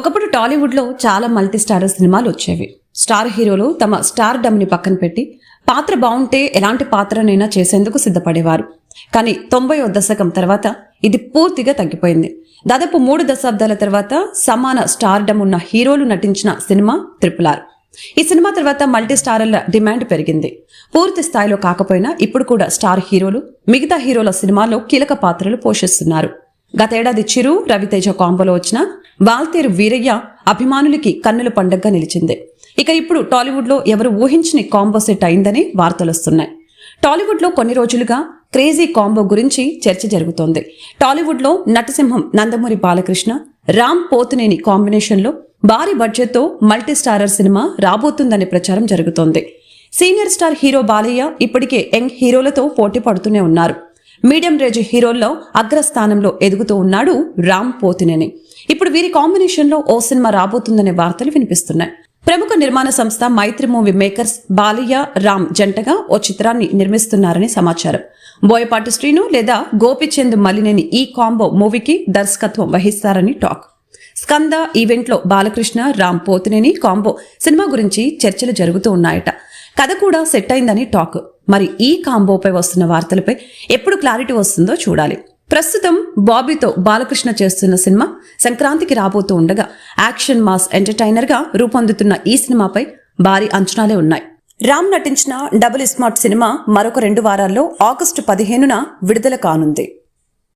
ఒకప్పుడు టాలీవుడ్లో చాలా మల్టీ స్టారర్ సినిమాలు వచ్చేవి. స్టార్ హీరోలు తమ స్టార్ డమ్ని పక్కన పెట్టి పాత్ర బాగుంటే ఎలాంటి పాత్రనైనా చేసేందుకు సిద్ధపడేవారు. కానీ 90వ దశకం తర్వాత ఇది పూర్తిగా తగ్గిపోయింది. దాదాపు 3 దశాబ్దాల తర్వాత సమాన స్టార్ డమ్ ఉన్న హీరోలు నటించిన సినిమా RRR. ఈ సినిమా తర్వాత మల్టీ స్టారర్ల డిమాండ్ పెరిగింది. పూర్తి స్థాయిలో కాకపోయినా ఇప్పుడు కూడా స్టార్ హీరోలు మిగతా హీరోల సినిమాల్లో కీలక పాత్రలు పోషిస్తున్నారు. గతేడాది చిరు రవితేజ కాంబోలో వచ్చిన వాల్తేరు వీరయ్య అభిమానులకి కన్నుల పండగగా నిలిచింది. ఇక ఇప్పుడు టాలీవుడ్లో ఎవరు ఊహించని కాంబో సెట్ అయిందని వార్తలొస్తున్నాయి. టాలీవుడ్లో కొన్ని రోజులుగా క్రేజీ కాంబో గురించి చర్చ జరుగుతోంది. టాలీవుడ్లో నటసింహం నందమూరి బాలకృష్ణ, రామ్ పోతినేని కాంబినేషన్లో భారీ బడ్జెట్తో మల్టీ స్టారర్ సినిమా రాబోతుందనే ప్రచారం జరుగుతోంది. సీనియర్ స్టార్ హీరో బాలయ్య ఇప్పటికే యంగ్ హీరోలతో పోటీ పడుతూనే ఉన్నారు. మీడియం రేంజ్ హీరోల్లో అగ్రస్థానంలో ఎదుగుతూ ఉన్నాడు రామ్ పోతినేని. ఇప్పుడు వీరి కాంబినేషన్లో ఓ సినిమా రాబోతుందనే వార్తలు వినిపిస్తున్నాయి. ప్రముఖ నిర్మాణ సంస్థ మైత్రి మూవీ మేకర్స్ బాలయ్య రామ్ జంటగా ఓ చిత్రాన్ని నిర్మిస్తున్నారని సమాచారం. బోయపాటి శ్రీను లేదా గోపిచంద్ మలినేని ఈ కాంబో మూవీకి దర్శకత్వం వహిస్తారని టాక్. స్కంద ఈవెంట్లో బాలకృష్ణ రామ్ పోతినేని కాంబో సినిమా గురించి చర్చలు జరుగుతూ ఉన్నాయట. కథ కూడా సెట్ అయిందని టాక్. మరి ఈ కాంబోపై వస్తున్న వార్తలపై ఎప్పుడు క్లారిటీ వస్తుందో చూడాలి. ప్రస్తుతం బాబీతో బాలకృష్ణ చేస్తున్న సినిమా సంక్రాంతికి రాబోతూ ఉండగా యాక్షన్ మాస్ ఎంటర్టైనర్ గా రూపొందుతున్న ఈ సినిమాపై భారీ అంచనాలే ఉన్నాయి. రామ్ నటించిన డబుల్ స్మార్ట్ సినిమా మరొక 2 వారాల్లో ఆగస్టు 15న విడుదల కానుంది.